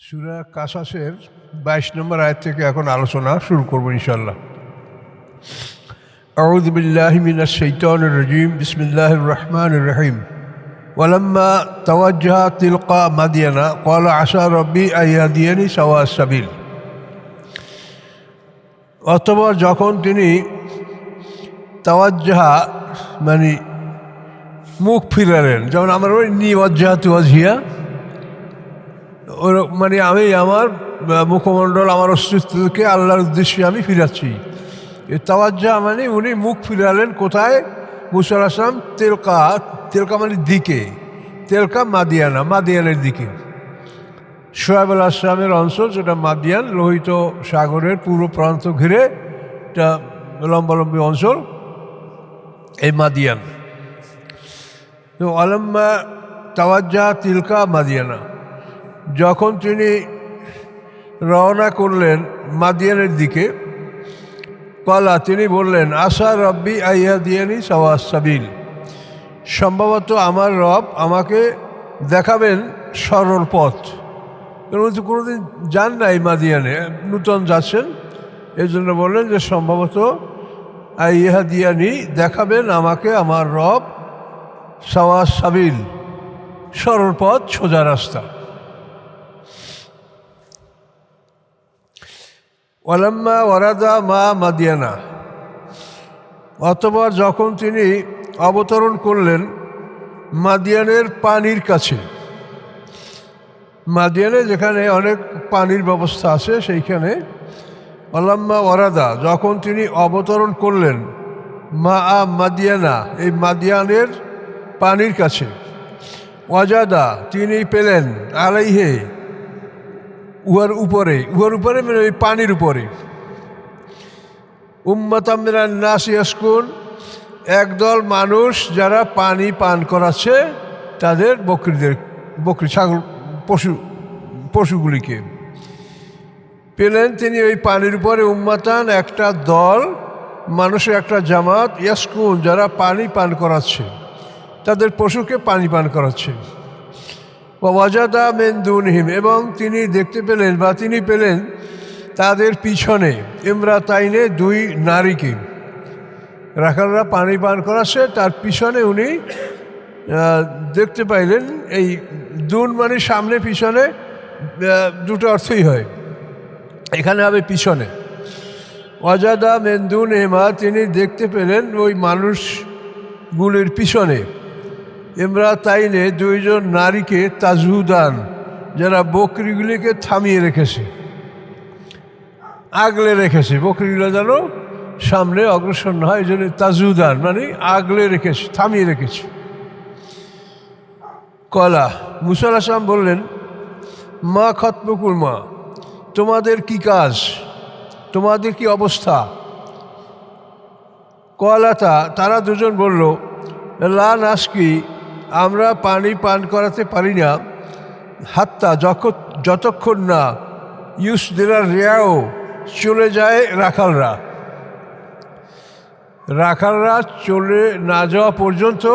সূরা কাসাসের 22 নম্বর আয়াত থেকে এখন আলোচনা শুরু করব ইনশাআল্লাহ। আউযু বিল্লাহি মিনাশ শাইতানির রাজীম। বিসমিল্লাহির রহমানির রহিম। ওয়ালাম্মা তাওয়াজ্জাহা তিলকা মাদিয়ানা ক্বালা আসা রাব্বি আইয়াদিয়ানি সাওয়াস সাবিল। অথবা যখন তিনি তাওয়াজ্জাহা মানে মুখ ফিরালেন, যেমন আমরা ওই নিওয়াজ্জাহাতু ওয়াজহিয়া, ওর মানে আমি আমার মুখমণ্ডল, আমার অস্তিত্বকে আল্লাহর উদ্দেশ্যে আমি ফিরাচ্ছি। এই তাওয়াজ্জা মানে উনি মুখ ফিরালেন কোথায়? মুসা আলাইহিস সালাম তেলকা মানে দিকে, তেলকা মাদিয়ানা, মাদিয়ানের দিকে। শুআয়ব আলাইহিস সালামের অঞ্চল যেটা মাদিয়ান, লোহিত সাগরের পূর্ব প্রান্ত ঘিরে একটা লম্বালম্বী অঞ্চল, এই মাদিয়ান। তো আলাম্মা তাওয়াজ্জা তিলকা মাদিয়ানা, যখন তিনি রওনা করলেন মাদিয়ানের দিকে, কলা তিনি বললেন আসা রব্বি আইয়াদিয়ানি সাওয়াস সাবিল, সম্ভবত আমার রব আমাকে দেখাবেন সরল পথ। উনি তো কোনোদিন যান নাই মাদিয়ানে, নূতন যাচ্ছেন, এই জন্য বললেন যে সম্ভবত আইয়াদিয়ানি দেখাবেন আমাকে আমার রব সাওয়াস সাবিল, সরল পথ, সোজা রাস্তা। ওয়ালাম্মা ওয়ারাদা মা মাদিয়ানা, অতঃপর যখন তিনি অবতরণ করলেন মাদিয়ানের পানির কাছে, মাদিয়ানে যেখানে অনেক পানির ব্যবস্থা আছে সেইখানে, ওয়ালাম্মা ওয়ারাদা যখন তিনি অবতরণ করলেন মা মাদিয়ানা, এই মাদিয়ানের পানির কাছে, ওয়াজাদা তিনি পেলেন আলাইহে উহার উপরে মানে ওই পানির উপরে, উম্মাতাম মিনান নাস ইয়াসকুন, একদল মানুষ যারা পানি পান করাচ্ছে তাদের বকরি ছাগল পশুগুলিকে পেলেন তিনি ওই পানির উপরে। উম্মাতান একটা দল মানুষের একটা জামাত, ইয়াসকুন যারা পানি পান করাচ্ছে, তাদের পশুকে পানি পান করাচ্ছে। ওয়াজাদা মিন দুনহিম, এবং তিনি দেখতে পেলেন বা তিনি পেলেন তাদের পিছনে ইমরাতাইনে, দুই নারীকে। রাখালরা পানি পান করাচ্ছে, তার পিছনে উনি দেখতে পাইলেন। এই দুন মানে সামনে, পিছনে দুটো অর্থই হয়, এখানে হবে পিছনে। ওয়াজাদা মিন দুনহিমা, তিনি দেখতে পেলেন ওই মানুষগুলির পিছনে ইমরাতাইনে, দুইজন নারীকে, তাজুদান যারা বকরিগুলিকে থামিয়ে রেখেছে, আগলে রেখেছে, বকরিগুলো যেন সামনে অগ্রসর না হয়, এই জন্য তাজুদান মানে আগলে রেখেছে, থামিয়ে রেখেছে। কলা মুসা আলাইহিস সালাম বললেন মা খতমুকুল মা, তোমাদের কি কাজ, তোমাদের কি অবস্থা? কলাতা তারা দুজন বলল লা নাসকি, আমরা পানি পান করাতে পারি না, হাত্তা যতক্ষণ না ইউসদিরার রেয়াও চলে যায় রাখালরা চলে না যাওয়া পর্যন্ত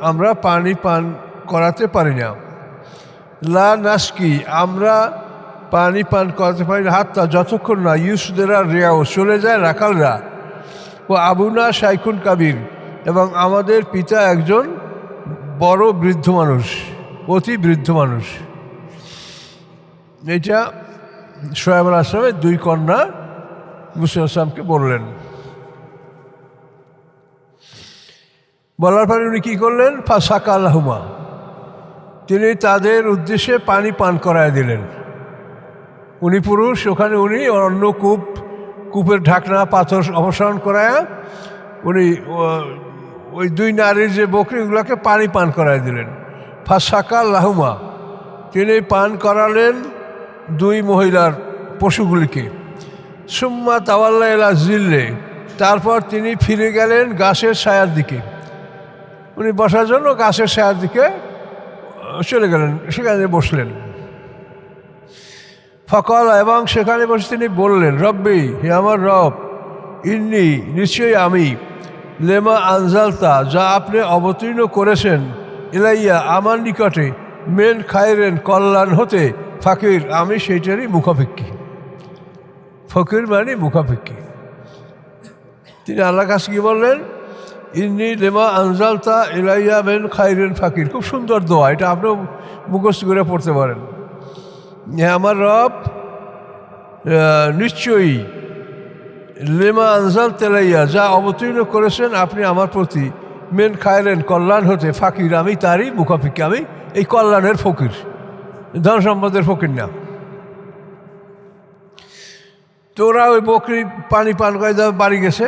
আমরা পানি পান করাতে পারি না। লা নাসকি, আমরা পানি পান করাতে পারি না, হাত্তা যতক্ষণ না ইউসদিরার রেয়াও চলে যায় রাখালরা। ও আবুনা শাইখুন কাবির, এবং আমাদের পিতা একজন বড় বৃদ্ধ মানুষ, অতি বৃদ্ধ মানুষ। এটা শুআয়ব আলাইহিস সালামের দুই কন্যা মুসা আলাইহিস সালামকে বললেন। বলার পরে উনি কী করলেন? ফাসাকা লাহুমা, তিনি তাদের উদ্দেশ্যে পানি পান করায় দিলেন। উনি পুরুষ, ওখানে উনি অন্য কূপের ঢাকনা পাথর অপসারণ করায় উনি ওই দুই নারীর যে বকরিগুলোকে পানি পান করায় দিলেন। ফাসাকা লাহুমা, তিনি পান করালেন দুই মহিলার পশুগুলিকে। সুম্মা তাওয়াল্লা ইলা জিল্লে, তারপর তিনি ফিরে গেলেন গাছের ছায়ার দিকে। উনি বসার জন্য গাছের ছায়ার দিকে চলে গেলেন, সেখানে বসলেন। ফকলা, এবং সেখানে বসে তিনি বললেন রব্বি, হে আমার রব, ইন্নি নিশ্চয়ই আমি, লেমা আনজালতা যা আপনি অবতীর্ণ করেছেন, ইলাইয়া আমার নিকটে, মেন খায়রেন কল্যাণ হতে ফাকির আমি সেইটারই মুখাপেক্ষী। ফকির মানে মুখাপেক্ষী। তিনি আল্লাহর কাছে কি বললেন, ইন্নি লেমা আনজালতা ইলাইয়া মেন খায়রেন ফাকির। খুব সুন্দর দোয়া, এটা আপনিও মুখস্থ করে পড়তে পারেন। হ্যাঁ আমার রব, নিশ্চয়ই লেমা আনজাল তেলাইয়া যা অবতীর্ণ করেছেন আপনি আমার প্রতি, মেন খায়রেন কল্যাণ হতে ফাকির আমি তারই মুখাপেক্ষী। আমি এই কল্যাণের ফকির, ধন সম্পদের ফকির না। তো ওরা ওই বকরি পানি পান করে বাড়ি গেছে।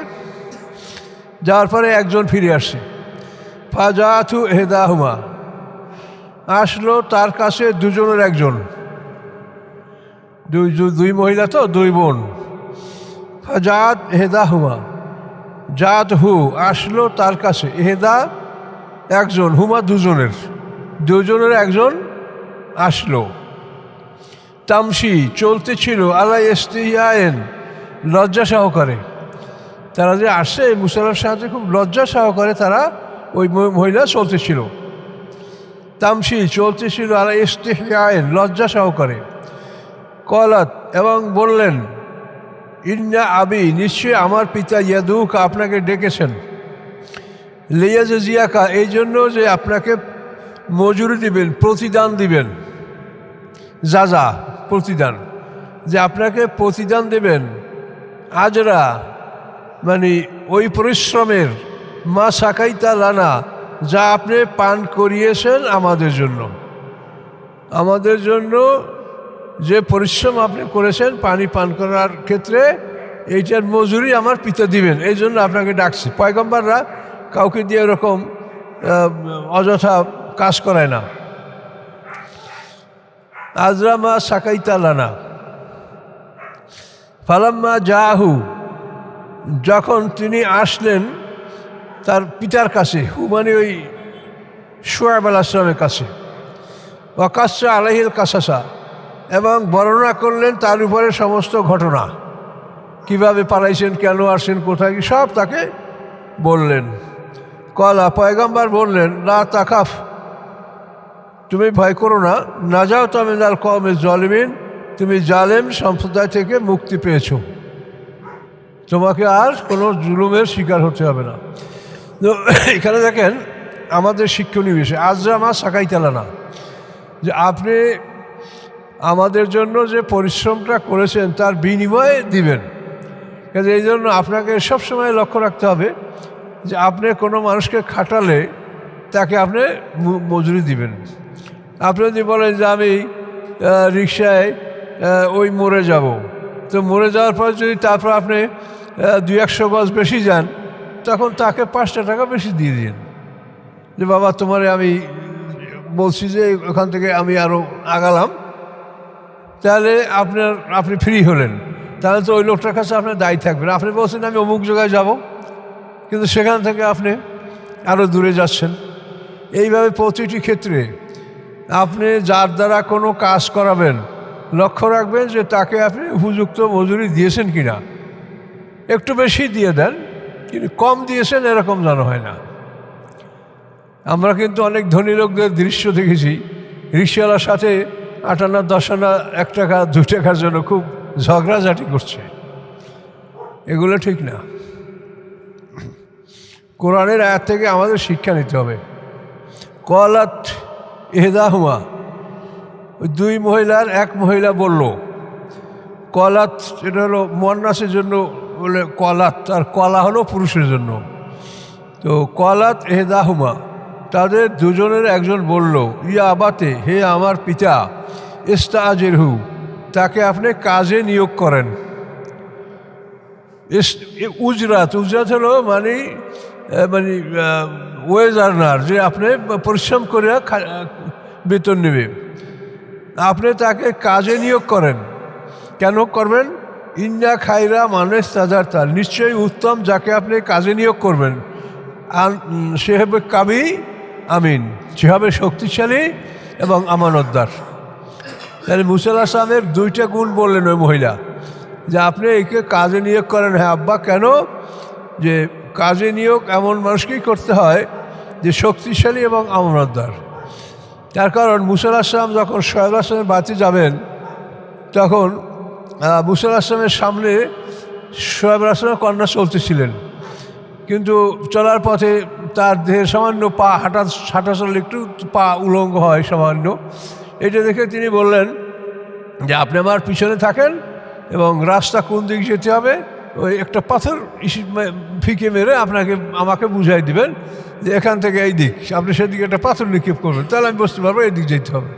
যাওয়ার পরে একজন ফিরে আসছে। ফাজাথু হেদাহুমা, আসলো তার কাছে দুজনের একজন, দুই মহিলা তো দুই বোন। ফাজাত হেদাহুমা, জাত হু আসলো তার কাছে, হেদা একজন, হুমা দুজনের একজন আসলো। তামসি চলতে ছিল, আলা ইস্তিয়ায়েন লজ্জা সহকারে। তারা যে আসছে মুসাল্লার সাথে খুব লজ্জা সহকারে তারা ওই মহিলা চলতেছিল। তামসি চলতেছিল, আলা ইস্তিয়ায়েন লজ্জা সহকারে। কলাত এবং বললেন, ইন্না আবি নিশ্চয়ই আমার পিতা ইয়াদুক আপনাকে ডেকেছেন, লিয়াজ জিয়াকা এই জন্য যে আপনাকে মজুরি দিবেন, প্রতিদান দিবেন। যা প্রতিদান, যে আপনাকে প্রতিদান দেবেন। আজরা মানে ওই পরিশ্রমের, মা সাকাইতা লানা যা আপনি পান করিয়েছেন আমাদের জন্য যে পরিশ্রম আপনি করেছেন পানি পান করার ক্ষেত্রে, এইটার মজুরি আমার পিতা দিবেন, এই জন্য আপনাকে ডাকছি। পয়গম্বররা কাউকে দিয়ে এরকম অযথা কাজ করায় না। আজরামা সাকাইতালানা ফালাম্মা জাহু যখন তিনি আসলেন তার পিতার কাছে, হু মানে ওই শুআয়ব আলাইহিস সালামের কাছে। ওয়াকাসা আলাইহিল কাসাসা এবং বর্ণনা করলেন তার উপরে সমস্ত ঘটনা, কিভাবে পালাইছেন, কেন আসছেন, কোথায় কি, সব তাকে বললেন। কলা পয়গম্বর বললেন, লা তাকাফ তুমি ভয় করো না, না যাও তামিনাল কওমে জালিমিন তুমি জালেম সম্প্রদায় থেকে মুক্তি পেয়েছো, তোমাকে আর কোনো জুলুমের শিকার হতে হবে না। তো এখানে দেখেন আমাদের শিক্ষণীয় বিষয়, আজরামা সাকাইতালানা, যে আপনি আমাদের জন্য যে পরিশ্রমটা করেছেন তার বিনিময়ে দিবেন। কিন্তু এই জন্য আপনাকে সবসময় লক্ষ্য রাখতে হবে যে আপনি কোনো মানুষকে খাটালে তাকে আপনি মজুরি দিবেন। আপনি যদি বলেন যে আমি রিক্সায় ওই মোড়ে যাব, তো মোড়ে যাওয়ার পর যদি তারপর আপনি 200 গজ বেশি যান, তখন তাকে 5টা টাকা বেশি দিয়ে দিন, যে বাবা তোমারে আমি বলছি যে ওখান থেকে আমি আরও আগালাম, তাহলে আপনি ফ্রি হলেন। তাহলে তো ওই লোকটার কাছে আপনার দায়ী থাকবেন। আপনি বলছেন আমি অমুক জায়গায় যাব, কিন্তু সেখান থেকে আপনি আরও দূরে যাচ্ছেন। এইভাবে প্রতিটি ক্ষেত্রে আপনি যার দ্বারা কোনো কাজ করাবেন লক্ষ্য রাখবেন যে তাকে আপনি উপযুক্ত মজুরি দিয়েছেন কিনা। একটু বেশি দিয়ে দেন, কিন্তু কম দিয়েছেন এরকম যেন হয় না। আমরা কিন্তু অনেক ধনী লোকদের দৃশ্য দেখেছি, রিক্সাওয়ালার সাথে 8 আনা 10 আনা 1 টাকা 2 টাকার জন্য খুব ঝগড়াঝাটি করছে। এগুলো ঠিক না। কোরআনের আয়াত থেকে আমাদের শিক্ষা নিতে হবে। কলাত ইহদাহুমা, ওই 2 মহিলার এক মহিলা বলল, কলাত এটা হলো মুয়ান্নাসের জন্য বলে কলাত, আর কলা হলো পুরুষের জন্য। তো কলাত ইহদাহুমা তাদের দুজনের একজন বলল, ইয়া আবাতে হে আমার পিতা, ইস্তাআজিরহু তাকে আপনি কাজে নিয়োগ করেন। উজরাত হলো মানে ওয়েজ আর্নার, যে আপনি পরিশ্রম করে বেতন নেবে। আপনি তাকে কাজে নিয়োগ করেন। কেন করবেন? ইন্না খাইরা মানুষ তাজার তার, নিশ্চয়ই উত্তম যাকে আপনি কাজে নিয়োগ করবেন। সে হবে কাবি আমিন, সে হবে শক্তিশালী এবং আমানতদার। তাহলে মুসা আলাইহিস সালামের 2টা গুণ বললেন ওই মহিলা, যে আপনি একে কাজে নিয়োগ করেন। হ্যাঁ আব্বা, কেন? যে কাজে নিয়োগ এমন মানুষকেই করতে হয় যে শক্তিশালী এবং আমানতদার। তার কারণ মুসা আলাইহিস সালাম যখন শোয়েব আলাইহিস সালামের বাড়িতে যাবেন, তখন মুসা আলাইহিস সালামের সামনে শোয়েব আলাইহিস সালামের কন্যা চলতেছিলেন, কিন্তু চলার পথে তার দেহের সামান্য পা হাঁটা চললে একটু পা উলঙ্গ হয় সামান্য। এটা দেখে তিনি বললেন যে আপনি আমার পিছনে থাকেন এবং রাস্তা কোন দিক যেতে হবে ওই একটা পাথর ফিকে মেরে আমাকে বুঝাই দিবেন যে এখান থেকে এই দিক, আপনি সেদিকে একটা পাথর নিক্ষেপ করবেন, তাহলে আমি বুঝতে পারবো এই দিক যেতে হবে।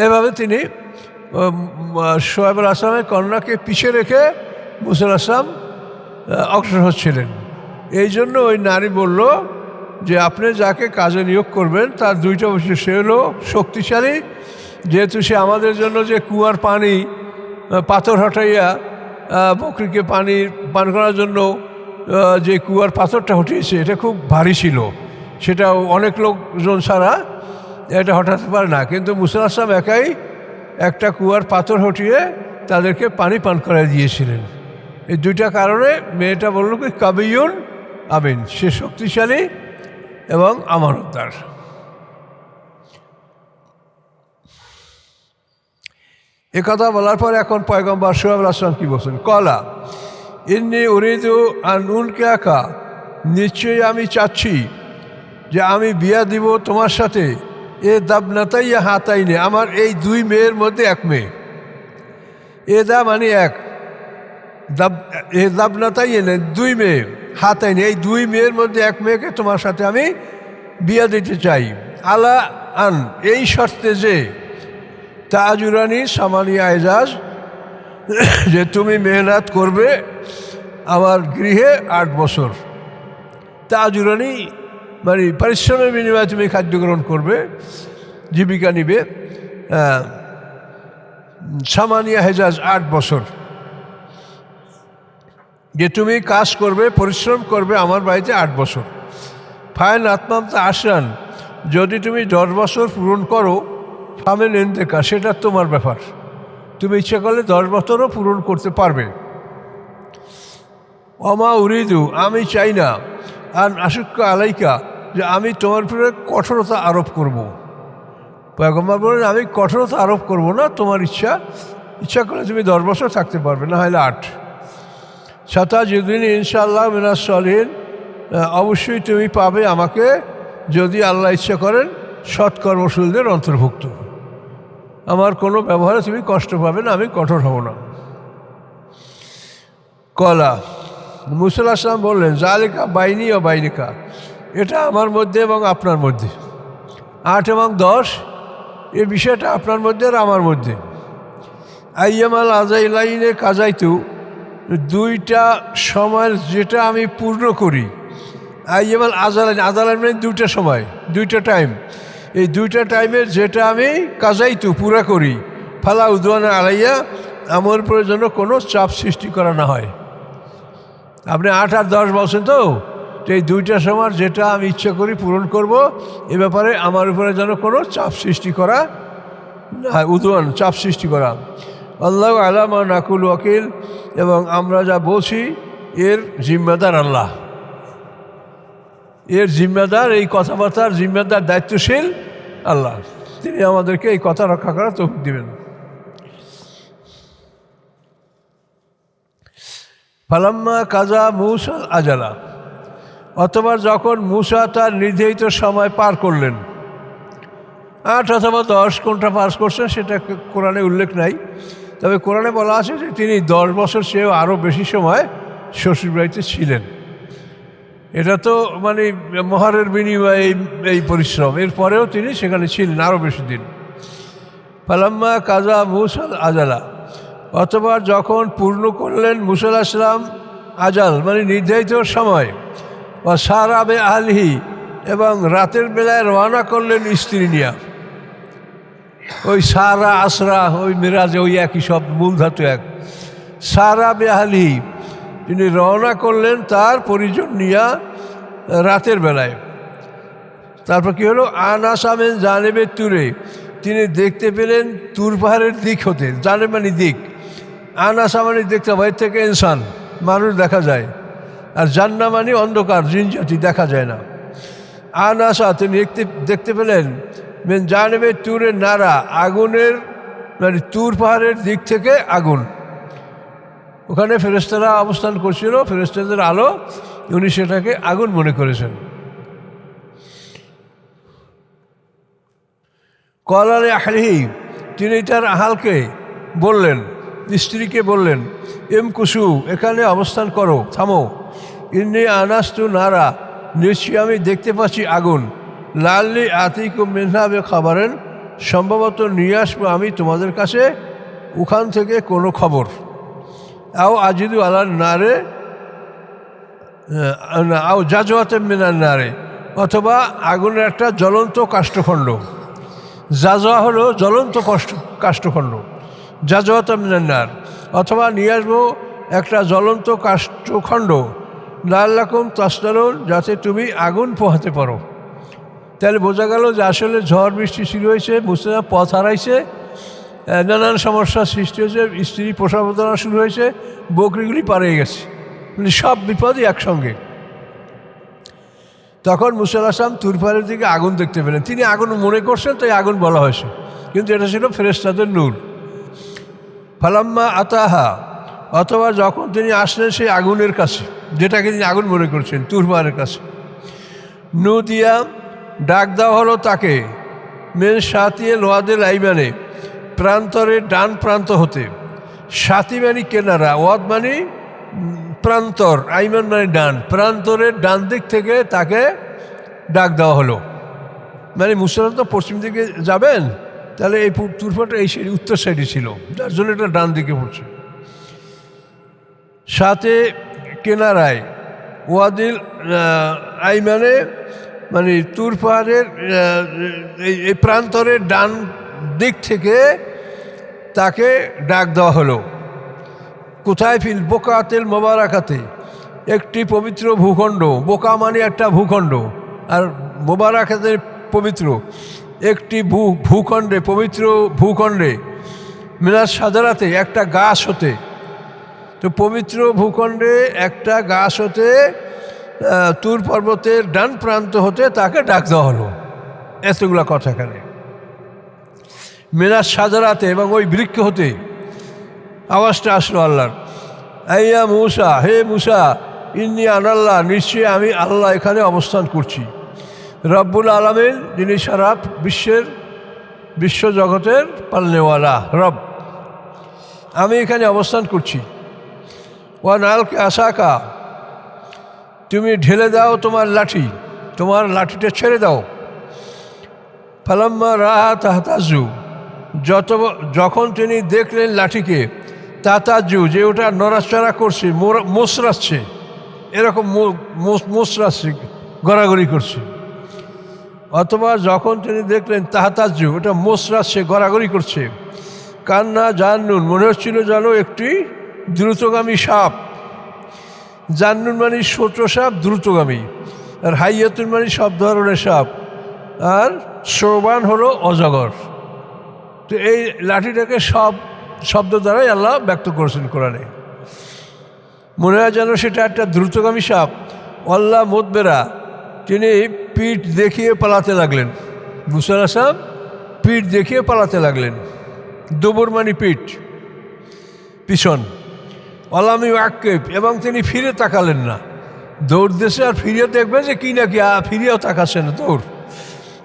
এভাবে তিনি শোয়েব আলাইহিস সালামের কন্যাকে পিছিয়ে রেখে মুসা আলাইহিস সালাম অগ্রসর হচ্ছিলেন। এই জন্য ওই নারী বলল যে আপনি যাকে কাজে নিয়োগ করবেন তার দুইটা বৈশিষ্ট্য, সে হলো শক্তিশালী, যেহেতু সে আমাদের জন্য যে কুয়ার পানি পাথর হটাইয়া বকরিকে পানি পান করার জন্য যে কুয়ার পাথরটা হটিয়েছে এটা খুব ভারী ছিল, সেটা অনেক লোকজন ছাড়া এটা হটাতে পারে না, কিন্তু মুসা আলাইহিস সালাম একাই একটা কুয়ার পাথর হটিয়ে তাদেরকে পানি পান করাই দিয়েছিলেন। এই দুইটা কারণে মেয়েটা বলল কি কাবিয়ুন আমিন, সে শক্তিশালী এবং আমানতদার। এ কথা বলার পর এখন পয়গম্বর শোয়েব আলাইহিস সালাম কি বলছেন? কলা ইন্নী উরিদু আন উনকিয়াকা, নিশ্চয়ই আমি চাচ্ছি যে আমি বিয়া দিব তোমার সাথে এ দাবনাতাইয়া হাতাইনে, আমার এই দুই মেয়ের মধ্যে এক মেয়ে, এ দা মানে এক, এ দাবনাতাইনে দুই মেয়ে, হাতাইনে এই দুই মেয়ের মধ্যে এক মেয়েকে তোমার সাথে আমি বিয়া দিতে চাই। আলা আন, এই শর্তে যে তাজুরানি সামানিয়া এজাজ, যে তুমি মেহনত করবে আমার গৃহে 8 বছর। তাজুরানি মানে পরিশ্রমের বিনিময়ে তুমি খাদ্য গ্রহণ করবে, জীবিকা নিবে। সামানিয়া হেজাজ 8 বছর, যে তুমি কাজ করবে পরিশ্রম করবে আমার বাড়িতে 8 বছর। ফাইন আত্মামতা আসান, যদি তুমি 10 বছর পূরণ করো ফামেল এনতেকা, সেটা তোমার ব্যাপার, তুমি ইচ্ছা করলে 10 বছরও পূরণ করতে পারবে। অমা উরিদু, আমি চাই না আর আশুক্কা আলাইকা, যে আমি তোমার উপরে কঠোরতা আরোপ করব। পয়গম্বর বলেন আমি কঠোরতা আরোপ করব না, তোমার ইচ্ছা করলে তুমি 10 বছর থাকতে পারবে, না হলে 8। সাতা যেদিন ইনশাআল্লাহ মিনাস সলিহিন, অবশ্যই তুমি পাবে আমাকে যদি আল্লাহ ইচ্ছা করেন সৎকর্মশীলদের অন্তর্ভুক্ত। আমার কোনো ব্যবহারে তুমি কষ্ট পাবে না, আমি কঠোর হব না। কলা মুসা আলাইহিস সালাম বললেন জালিকা বাইনি ও বাইনিকা, এটা আমার মধ্যে এবং আপনার মধ্যে। 8 এবং 10 এই বিষয়টা আপনার মধ্যে আর আমার মধ্যে। আইয়ামাল আজাইলাইনে কাজাইতু, দুইটা সময়ের যেটা আমি পূর্ণ করি। আইয়ামাল আজালাইন, আজালাইন মানে দুইটা সময়, দুইটা টাইম, এই দুইটা টাইমের যেটা আমি কাজাইতু পুরা করি, ফালা উদওয়ানা আলাইয়া, আমার উপরে যেন কোনো চাপ সৃষ্টি করা না হয়। আপনি 8 আর 10 বলছেন তো, এই দুইটা সময় যেটা আমি ইচ্ছা করি পূরণ করব, এ ব্যাপারে আমার উপরে যেন কোনো চাপ সৃষ্টি করা না, উদওয়ান চাপ সৃষ্টি করা। আল্লাহ আলামা নাকুল ওয়াকিল, এবং আমরা যা বলছি এর জিম্মেদার আল্লাহ, এর জিম্মেদার, এই কথাবার্তার জিম্মেদার দায়িত্বশীল আল্লাহ, তিনি আমাদেরকে এই কথা রক্ষা করার তৌফিক দিবেন। ফালাম্মা কাজা মুসা আজালা, অথবা যখন মুসা তার নির্ধারিত সময় পার করলেন, 8 অথবা 10 কোনটা পার করছেন সেটা কোরআনে উল্লেখ নাই, তবে কোরআনে বলা আছে যে তিনি 10 বছর চেয়েও আরও বেশি সময় শ্বশুরবাড়িতে ছিলেন। এটা তো মানে মহারের বিনিময়ে এই পরিশ্রম, এরপরেও তিনি সেখানে ছিলেন আরও বেশি দিন। ফালাম্মা কাজা মুসা আজালা, অথবা যখন পূর্ণ করলেন মুসা আলাইহিস সালাম আজাল মানে নির্ধারিত সময়, বা সারাবে আহলিহি, এবং রাতের বেলায় রওনা করলেন স্ত্রী নিয়া। ওই সারা আসরা ওই মিরাজে ওই একই সব, মূল ধাতু এক। সারাবে আহলিহি, তিনি রওনা করলেন তার পরিজন নিয়া রাতের বেলায়। তারপর কি হলো? আনাসামেন জানেবে তুরে, তিনি দেখতে পেলেন তুর পাহাড়ের দিক হতে, জানে মানে দিক, আনাসা মানে দেখতে বাইর থেকে ইনসান মানুষ দেখা যায়, আর জান্না মানে অন্ধকার জিন জাতি দেখা যায় না। আনাসা তিনি দেখতে পেলেন মেন জানেবে তুরের নারা, আগুনের মানে তুর পাহাড়ের দিক থেকে আগুন। ওখানে ফেরেশতারা অবস্থান করছিল, ফেরেশতাদের আলো, উনি সেটাকে আগুন মনে করেছেন। কলালে আহলিহি, তিনি তার আহালকে বললেন, স্ত্রীকে বললেন, এম কুসু, এখানে অবস্থান করো, থামো। ইন্নি আনাস্তু নারা, নিশ্চয়ই আমি দেখতে পাচ্ছি আগুন। লাল্লি আতিকুম মিনহা খাবারেন, সম্ভবত নিয়ে আসবো আমি তোমাদের কাছে ওখান থেকে কোনো খবর। আও আজিদু আলার নারে, আও জাজওয়াতে মিনার নারে, অথবা আগুনের একটা জ্বলন্ত কাষ্ঠখণ্ড। জাজওয়া হলো জ্বলন্ত কাষ্ঠখণ্ড, জাজওয়াতে মিনার নার, অথবা নিয়ে আসবো একটা জ্বলন্ত কাষ্ঠখণ্ড। লাল্লাকুম তাসতালুন, যাতে তুমি আগুন পোহাতে পারো। তাহলে বোঝা গেল যে আসলে ঝড় বৃষ্টি শুরু হয়েছে, মুসলিমরা পথ হারাইছে, নানান সমস্যার সৃষ্টি হয়েছে, স্ত্রী প্রসববেদনা শুরু হয়েছে, বকরিগুলি পালিয়ে গেছে, মানে সব বিপদই একসঙ্গে। তখন মুসা আলাইহিস সালাম তুর পাহাড়ের দিকে আগুন দেখতে পেলেন। তিনি আগুন মনে করছেন, তাই আগুন বলা হয়েছে, কিন্তু এটা ছিল ফেরেশতাদের নূর। ফালাম্মা আতাহা, অথবা যখন তিনি আসলেন সেই আগুনের কাছে, যেটাকে তিনি আগুন মনে করছেন, তুর পাহাড়ের কাছে, নুদিয়া, ডাক দেওয়া হলো তাকে, মেন সাতিয়ে লোয়াদের আইমানে, প্রান্তরের ডান প্রান্ত হতে। সাথী মানে কেনারা, ওয়াদ মানে প্রান্তর, আইমান মানে ডান, প্রান্তরের ডান দিক থেকে তাকে ডাক দেওয়া হলো। মানে মুসলমান তো পশ্চিম দিকে যাবেন, তাহলে এই তুরফাটা এই সাইড, উত্তর সাইডে ছিল, যার জন্য এটা ডান দিকে পড়ছে। সাথে কেনারায়, ওয়াদিল আইমানে মানে তুর পাহাড়ের এই প্রান্তরের ডান দিক থেকে তাকে ডাক দেওয়া হলো। কোথায়? ফিল বোকাতেল মোবারাকাতে, একটি পবিত্র ভূখণ্ড। বোকা মানে একটা ভূখণ্ড, আর মোবারাকাতের পবিত্র, একটি ভূখণ্ডে, পবিত্র ভূখণ্ডে, মিনাস সাজারাতে, একটা গাছ হতে। তো পবিত্র ভূখণ্ডে একটা গাছ হতে, তুর পর্বতের ডান প্রান্ত হতে তাকে ডাক দেওয়া হলো। এতগুলা কথা এখানে। মিনাস সাজারাতে, এবং ওই বৃক্ষ হতে আওয়াজটা আসলো আল্লাহর, আইয়া মুসা, হে মুসা, ইন্নি আনাল্লাহ, নিশ্চয়ই আমি আল্লাহ এখানে অবস্থান করছি। রব্বুল আলামিন, যিনি সারা বিশ্বজগতের পালনেওয়ালা রব, আমি এখানে অবস্থান করছি। ওয়া নালকে আশাকা, তুমি ঢেলে দাও তোমার লাঠি, তোমার লাঠিটা ছেড়ে দাও। ফালাম্মা রাহা তাহতাজু, যখন তিনি দেখলেন লাঠিকে, তাতাজু, যে ওটা নড়াচড়া করছে, মোচড়াচ্ছে, এরকম মোচড়াচ্ছে, গড়াগড়ি করছে। অথবা যখন তিনি দেখলেন তাহতাজু, ওটা মোচড়াচ্ছে, গড়াগড়ি করছে। কান্না জান্নুন, মনে হচ্ছিল যেন একটি দ্রুতগামী সাপ। জান্নুন মানে ছোট সাপ, দ্রুতগামী। আর হাইয়াতুন মানে সব ধরনের সাপ। আর সোবান হলো অজগর। তো এই লাঠিটাকে সব শব্দ দ্বারাই আল্লাহ ব্যক্ত করেছেন কোরআনে। মনে হয় যেন সেটা একটা দ্রুতগামী সাপ। আল্লাহ মোদবেরা, তিনি পিঠ দেখিয়ে পালাতে লাগলেন। মুসা আলাইহিস সালাম পিঠ দেখিয়ে পালাতে লাগলেন। দুবুর মানে পিঠ, পিছন। আলামি আক্কেব, এবং তিনি ফিরে তাকালেন না। দৌড় দেশে আর ফিরে দেখবে যে কি নাকি, ফিরেও তাকাচ্ছে না, দৌড়।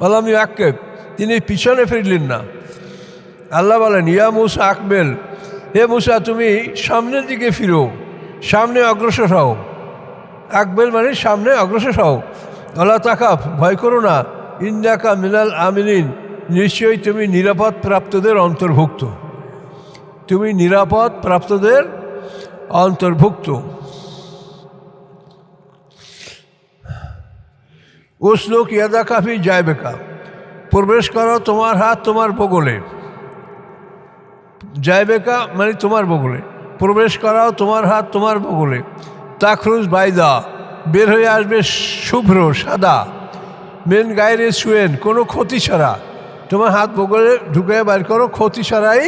আলামি আক্কেব, তিনি পিছনে ফিরলেন না। আল্লাহ বলেন, ইয়া মুসা আকবেল, হে মুসা তুমি সামনের দিকে ফিরো, সামনে অগ্রসর হও। আকবেল মানে সামনে অগ্রসর হও। আল্লাহ তাকাফ, ভয় করো না। ইন্নাকা মিনাল আমিনিন, নিশ্চয়ই তুমি নিরাপদ প্রাপ্তদের অন্তর্ভুক্ত। তুমি নিরাপদ প্রাপ্তদের অন্তর্ভুক্ত। উসলুক ইয়াদা কাফি জায়বেকা, প্রবেশ করো তোমার হাত তোমার বগলে। জায়বেকা মানে তোমার বগলে, প্রবেশ করাও তোমার হাত তোমার বগলে। তাখরুজ বাইদা, বের হয়ে আসবে শুভ্র সাদা। মেন গায়ে শুয়েন, কোনো ক্ষতি ছাড়া। তোমার হাত বগলে ঢুকে বাইর করো, ক্ষতি ছাড়াই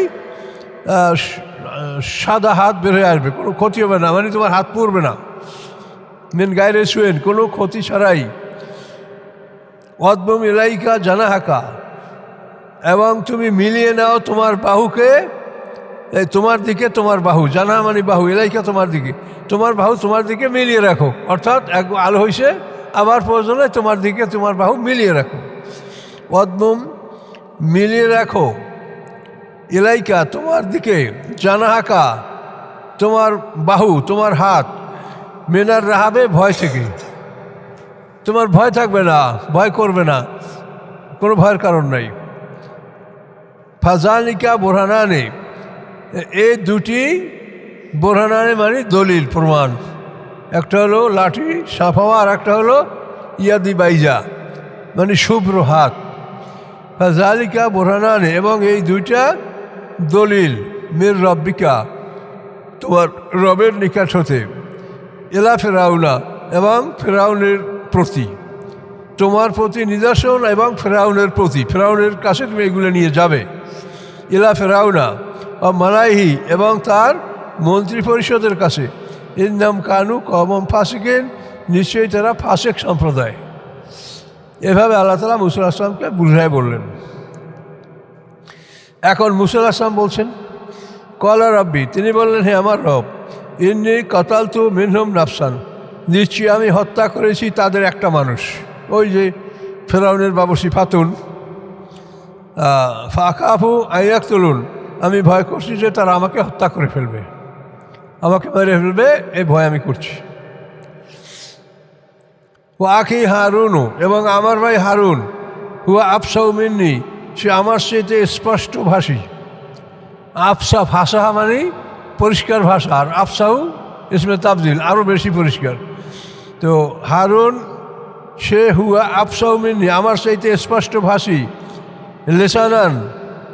সাদা হাত বের হয়ে আসবে, কোনো ক্ষতি হবে না, মানে তোমার হাত পড়বে না। মেন গায়ে শুয়েন, কোনো ক্ষতি ছাড়াই। অদ্বম ইলাইকা জানাহাকা, এবং তুমি মিলিয়ে নাও তোমার বাহুকে, তোমার দিকে তোমার বাহু, জানা মানে বাহু, ইলাইকা তোমার দিকে, তোমার বাহু তোমার দিকে মিলিয়ে রাখো, অর্থাৎ এক আলো হয়েছে আবার প্রয়োজনে তোমার দিকে তোমার বাহু মিলিয়ে রাখো। অদ্বম মিলিয়ে রাখো, ইলাইকা তোমার দিকে, জানাহাকা তোমার বাহু, তোমার হাত, মেনার রাহাবে ভয় থেকে, তোমার ভয় থাকবে না, ভয় করবে না, কোনো ভয়ের কারণ নাই। ফাজানিকা বোরহানানে, এই দুটি বোরহানানে মানে দলিল প্রমাণ, একটা হলো লাঠি সাফাওয়া আর একটা হলো ইয়াদি বাইজা মানে শুভ্র হাত। ফাজালিকা বোরহানানে, এবং এই দুইটা দলিল মির রব্বিকা তোমার রবের নিকট হতে, এলা ফেরাউনা এবং ফেরাউনের প্রতি, তোমার প্রতি নিদর্শন এবং ফেরাউনের প্রতি, ফেরাউনের কাছে তুমি এগুলো নিয়ে যাবে। ইলা ফেরাউনা ও মালাইহি, এবং তার মন্ত্রী পরিষদের কাছে, এর নাম কানু কমম ফাসিকেন, নিশ্চয়ই তারা ফাসেক সম্প্রদায়। এভাবে আল্লাহ তাআলা মুসা আলাইহিস সালামকে বুঝায় বললেন। এখন মুসা আলাইহিস সালাম বলছেন, কলা রব্বি, তিনি বললেন, হে আমার রব, ইন্নী কাতালতু মিনহুম নাফসান, নিশ্চয়ই আমি হত্যা করেছি তাদের একটা মানুষ, ওই যে ফেরাউনের বাবুসি ফাতুন। ফাকাফু আইয়াকতুলুন, আমি ভয় করছি যে তারা আমাকে হত্যা করে ফেলবে, আমাকে মেরে ফেলবে, এই ভয় আমি করছি। ও আখি হারুনও, এবং আমার ভাই হারুন, হুয়া আফসাউ মিন্নি, সে আমার সাথে স্পষ্ট ভাষী। আফসা ভাষা মানে পরিষ্কার ভাষা, আর আফসাউ ইসমে তাবদিল, আরও বেশি পরিষ্কার। তো হারুন সে হুয়া আফসাউ মিন্নি, আমার সাথে স্পষ্ট ভাষী, লেসানান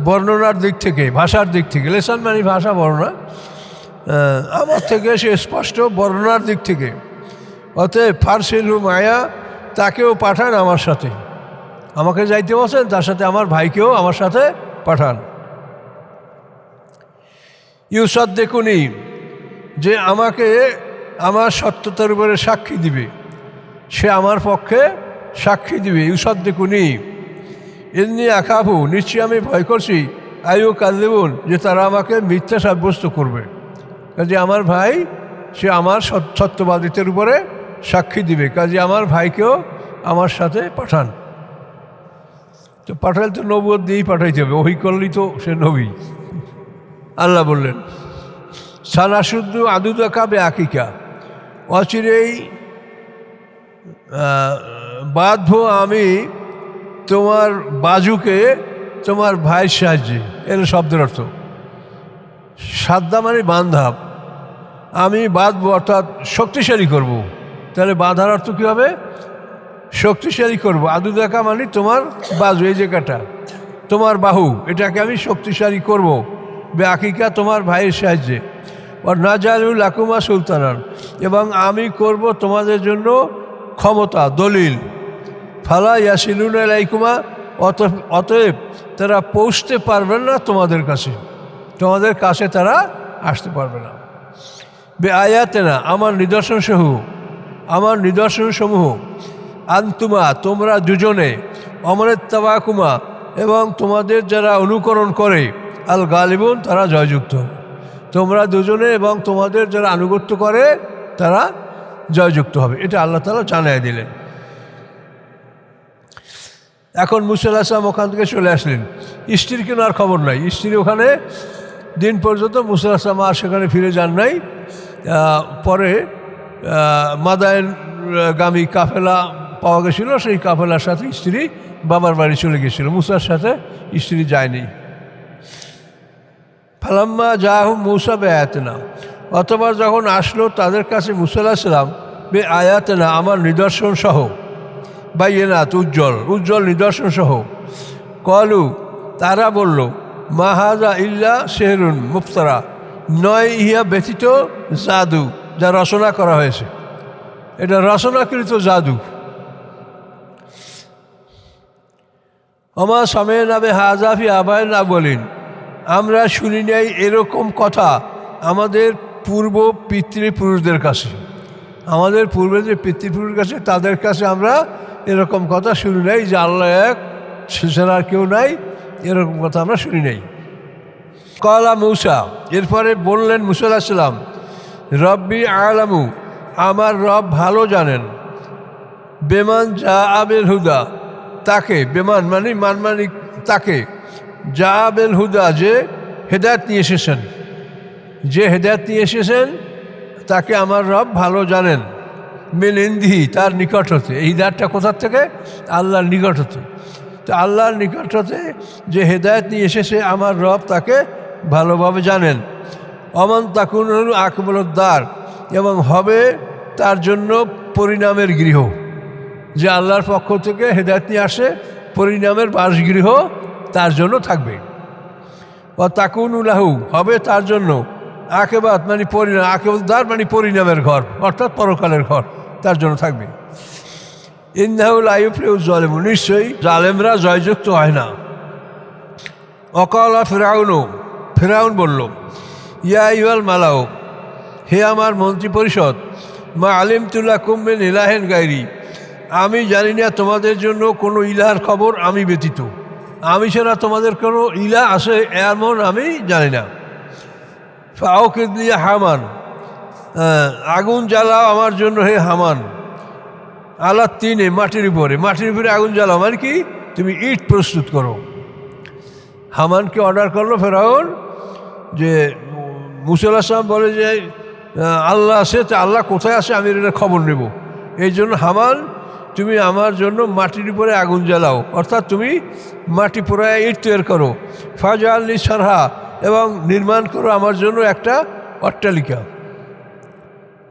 বর্ণনার দিক থেকে, ভাষার দিক থেকে, লেসান মানে ভাষা, বর্ণনা, আমার থেকে সে স্পষ্ট বর্ণনার দিক থেকে। অতএব ফারসিলু মায়া, তাকেও পাঠান আমার সাথে, আমাকে যাইতে বলছেন, তার সাথে আমার ভাইকেও আমার সাথে পাঠান। ইউসাদ্দেকুনি, যে আমাকে আমার সত্যতার উপরে সাক্ষী দিবে, সে আমার পক্ষে সাক্ষী দিবে। ইউসাদ্দেকুনি এমনি আখাবু, নিশ্চয়ই আমি ভয় করছি, আয়ু কাযিবুন, যে তারা আমাকে মিথ্যা সাব্যস্ত করবে। কাজে আমার ভাই সে আমার সত্যবাদিতের উপরে সাক্ষী দিবে, কাজে আমার ভাইকেও আমার সাথে পাঠান। তো পাঠালে তো নবুয়ত দিয়েই পাঠাইতে হবে, ওহি করলেই তো সে নবী। আল্লাহ বললেন, সানাসুদ্দু আদুদা কাবে আকিকা, অচিরেই বাঁধব আমি তোমার বাজুকে তোমার ভাইয়ের সাহায্যে। এর শব্দের অর্থ সাদ্দা মানে বান্ধব, আমি বাঁধবো অর্থাৎ শক্তিশালী করব। তাহলে বাঁধার অর্থ কী হবে? শক্তিশালী করব। আদু দেখা মানে তোমার বাজু, এই জায়গাটা তোমার বাহু, এটাকে আমি শক্তিশালী করব বে আকিকা তোমার ভাইয়ের সাহায্যে। আর নাজালুল আকুমা সুলতানান, এবং আমি করব তোমাদের জন্য ক্ষমতা, দলিল। ফালা ইয়াসিলুন আলাইকুমা, অতএব তারা পৌঁছতে পারবেন না তোমাদের কাছে, তোমাদের কাছে তারা আসতে পারবে না। বে আয়াতে না, আমার নিদর্শনসমূহ, আন্তুমা তোমরা দুজনে, অমরের তাবাকুমা এবং তোমাদের যারা অনুকরণ করে, আল গালিবুন তারা জয়যুক্ত হবে। তোমরা দুজনে এবং তোমাদের যারা আনুগত্য করে তারা জয়যুক্ত হবে, এটা আল্লাহ তাআলা জানায় দিলেন। এখন মুসা আলাইহিস সালাম ওখান থেকে চলে আসলেন, স্ত্রীর কেন আর খবর নাই। স্ত্রী ওখানে দিন পর্যন্ত মুসা আলাইহিস সালাম আর সেখানে ফিরে যান নাই। পরে মাদায়েন গামী কাফেলা পাওয়া গেছিল, সেই কাফেলার সাথে স্ত্রী বাবার বাড়ি চলে গেছিল, মুসার সাথে স্ত্রী যায়নি। ফালাম্মা জাহুম মুসা বে আয়াতেনা, অতবার যখন আসলো তাদের কাছে মুসা আলাইহিস সালাম বে আয়াতেনা আমার নিদর্শন সহ, বাইয়েনাত উজ্জ্বল নিদর্শন সহ, কলু তারা বলল, মা হাযা ইল্লা সিহরুন মুফতারা, নয় ইহা ব্যতীত জাদু যা রচনা করা হয়েছে, এটা রচনাকৃত জাদু। আমা সামি'না বিহাযা ফি আবাইনা বলেন, আমরা শুনি নাই এরকম কথা আমাদের পূর্ব পিতৃপুরুষদের কাছে, আমাদের পূর্বে যে পিতৃপুরুষের কাছে তাদের কাছে আমরা এরকম কথা শুনি নাই, যে আল্লাহ এক, সেছাড়া আর কেউ নাই, এরকম কথা আমরা শুনি নাই। কলা মূসা, এরপরে বললেন মূসা আলাইহিস সালাম, রব্বি আলামু, আমার রব ভালো জানেন, বেমান যা আবেল হুদা, তাকে, বেমান মানমানি তাকে, যা আবেল হুদা, যে হেদায়েত নিয়ে এসেছেন, যে হেদায়েত নিয়ে এসেছেন তাকে আমার রব ভালো জানেন, মিন ইন্দিহি, তার নিকট হতে। এই হিদায়াতটা কোথার থেকে? আল্লাহর নিকট হতে। তো আল্লাহর নিকট হতে যে হেদায়েত নিয়ে এসেছে আমার রব তাকে ভালোভাবে জানেন। অমান তাকুন আকবলদ্দার, এবং হবে তার জন্য পরিণামের গৃহ, যে আল্লাহর পক্ষ থেকে হেদায়েত নিয়ে আসে, পরিণামের বাসগৃহ তার জন্য থাকবে। ও তাকুন লাহু, হবে তার জন্য আকেবাত পরিণাম, আকেবদ্দার পরিণামের ঘর, অর্থাৎ পরকালের ঘর তার জন্য থাকবে। ইন্নাহু লা ইউফলিহু যালিমুন, নিশ্চয়ই জালেমরা জয়যুক্ত হয় না। অকালা ফেরাউন বলল, ইয়া আইয়ুহাল মালাউ, হে আমার মন্ত্রী পরিষদ, মা আলিমতু লাকুম মিন ইলাহিন গায়রি, আমি জানি না তোমাদের জন্য কোনো ইলাহার খবর আমি ব্যতীত, আমি ছাড়া তোমাদের কোনো ইলাহ আছে এমন আমি জানি না। ফাওকিদ লি হামান, আগুন জ্বালাও আমার জন্য হে হামান, আলা তিনে, মাটির উপরে আগুন জ্বালাও, কি তুমি ইট প্রস্তুত করো। হামানকে অর্ডার করলো ফেরাউন, যে মূসা আলাইহিস সালাম বলে যে আল্লাহ আছে, তা আল্লাহ কোথায় আছে আমি এটা খবর নেব, এই জন্য হামান তুমি আমার জন্য মাটির উপরে আগুন জ্বালাও, অর্থাৎ তুমি মাটি পোড়ায় ইট তৈরি করো। ফাজআলনি সারহা, এবং নির্মাণ করো আমার জন্য একটা অট্টালিকা,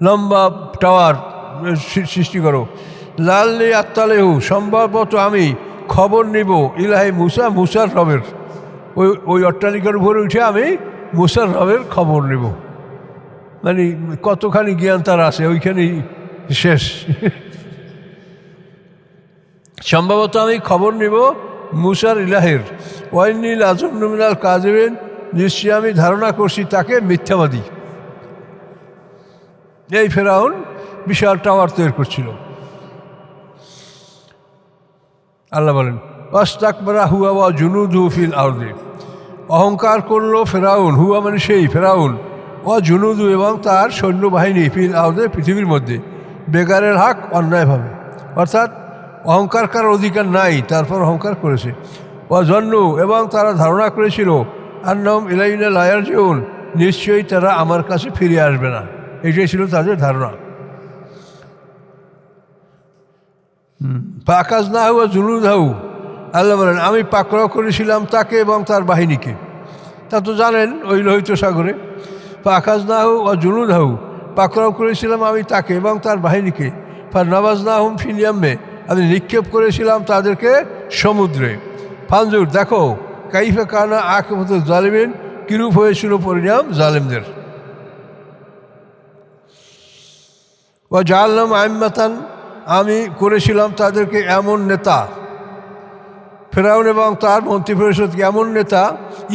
লম্বা টাওয়ার সৃষ্টি করো। লাল্লি আত্তালেহু, সম্ভবত আমি খবর নিব, ইলাহি মুসার রবের, ওই অট্টালিকার উপরে উঠে আমি মুসার রবের খবর নেব। কতখানি জ্ঞান তার আছে, ওইখানেই শেষ। সম্ভবত আমি খবর নিব মুসার ইলাহের। ওয়াইনিল আজন্নু মিনাল কাযিবিন, নিশ্চয়ই আমি ধারণা করছি তাকে মিথ্যাবাদী। এই ফেরাউন বিশাল টাওয়ার তৈরি করছিল। আল্লাহ বলেন, ওয়াস্তাকবারা হুয়া ওয়া জুনুদুহু ফিল আরদি, অহংকার করলো ফেরাউন, হুয়া সেই ফেরাউন, ওয়া জুনুদু, এবং তার সৈন্যবাহিনী, ফিল আরদি, পৃথিবীর মধ্যে, বেগারের হক, অন্যায়ভাবে, অর্থাৎ অহংকার করার অধিকার নাই, তারপর অহংকার করেছে। ওয়া জন্নু, এবং তারা ধারণা করেছিল, আন্নাহুম ইলাইনা লা ইয়ারজিউন, নিশ্চয়ই তারা আমার কাছে ফিরে আসবে না, এটাই ছিল তাদের ধারণা। ফাআখাযনাহু ওয়া জুনুদাহু, আল্লাহ বলেন আমি পাকড়াও করেছিলাম তাকে এবং তার বাহিনীকে। তা তো জানেন ওই লোহিত সাগরে। ফাআখাযনাহু ওয়া জুনুদাহু, পাকড়াও করেছিলাম আমি তাকে এবং তার বাহিনীকে। ফানাবাযনাহুম ফিল ইয়াম্মি, আমি নিক্ষেপ করেছিলাম তাদেরকে সমুদ্রে। ফানজুর, দেখো, কাইফা কানা আকিবাতুল জালিমিন, কিরূপ হয়েছিল পরিণাম জালেমদের। ওয়া জাআলনাহুম আইম্মাতান, আমি করেছিলাম তাদেরকে এমন নেতা, ফেরাউন এবং তার মন্ত্রী পরিষদকে এমন নেতা,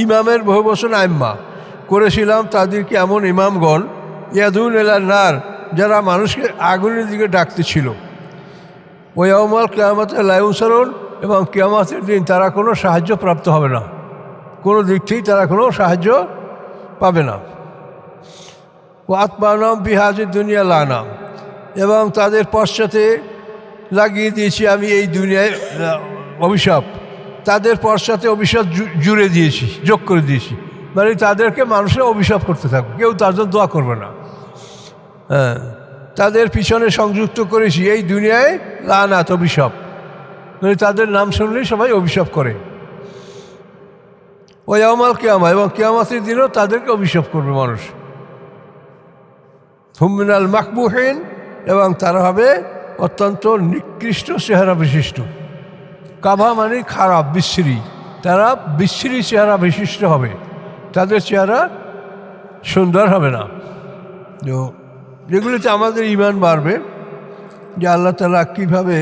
ইমামের বহু বচন আইম্মা, করেছিলাম তাদেরকে এমন ইমামগণ, ইয়াদুন ইলান নার, যারা মানুষকে আগুনের দিকে ডাকতেছিল। ওয়া ইয়াউমাল কিয়ামাতি লা ইউনসারুন, এবং কিয়ামতের দিন তারা কোনো সাহায্য প্রাপ্ত হবে না, কোনো দিক থেকেই তারা কোনো সাহায্য পাবে না। ওয়া আতবানাহুম ফি হাযিহিদ দুনিয়া লানা, এবং তাদের পশ্চাতে লাগিয়ে দিয়েছি আমি এই দুনিয়ায় অভিশাপ, তাদের পশ্চাতে অভিশাপ জুড়ে দিয়েছি, যোগ করে দিয়েছি, তাদেরকে মানুষের অভিশাপ করতে থাকবে, কেউ তাদের দোয়া করবে না। হ্যাঁ, তাদের পিছনে সংযুক্ত করেছি এই দুনিয়ায় লানাত, অভিশাপ, তাদের নাম শুনলেই সবাই অভিশাপ করে। ওয়া ইয়াউমাল কিয়ামা, এবং কিয়ামতের দিনও তাদেরকে অভিশাপ করবে মানুষ। হুম মিনাল মাকবুহিন, এবং তারা হবে অত্যন্ত নিকৃষ্ট চেহারা বিশিষ্ট। কাভা খারাপ, বিশ্রী, তারা বিশ্রী চেহারা বিশিষ্ট হবে, তাদের চেহারা সুন্দর হবে না। তো যেগুলিতে আমাদের ঈমান বাড়বে, যে আল্লাহ তাআলা কীভাবে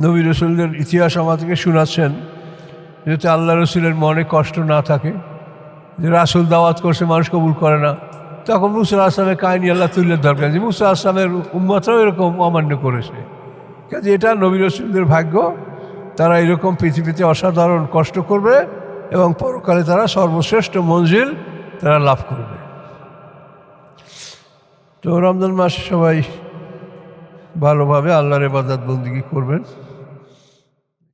নবী রসুলদের ইতিহাস আমাদেরকে শোনাচ্ছেন, যাতে আল্লাহ রসুলের মনে কষ্ট না থাকে, যে রাসুল দাওয়াত করছে মানুষ কবুল করে না, তখন মুসা আলাইহিস সালামের কাহিনী আল্লাহ তুলে দরকার, যে মুসা আলাইহিস সালামের উম্মতরাও এরকম অমান্য করেছে, কাজে এটা নবী রাসূলদের ভাগ্য, তারা এরকম পৃথিবীতে অসাধারণ কষ্ট করবে এবং পরকালে তারা সর্বশ্রেষ্ঠ মঞ্জিল তারা লাভ করবে। তো রমজান মাসে সবাই ভালোভাবে আল্লাহর ইবাদত বন্দেগী করবেন।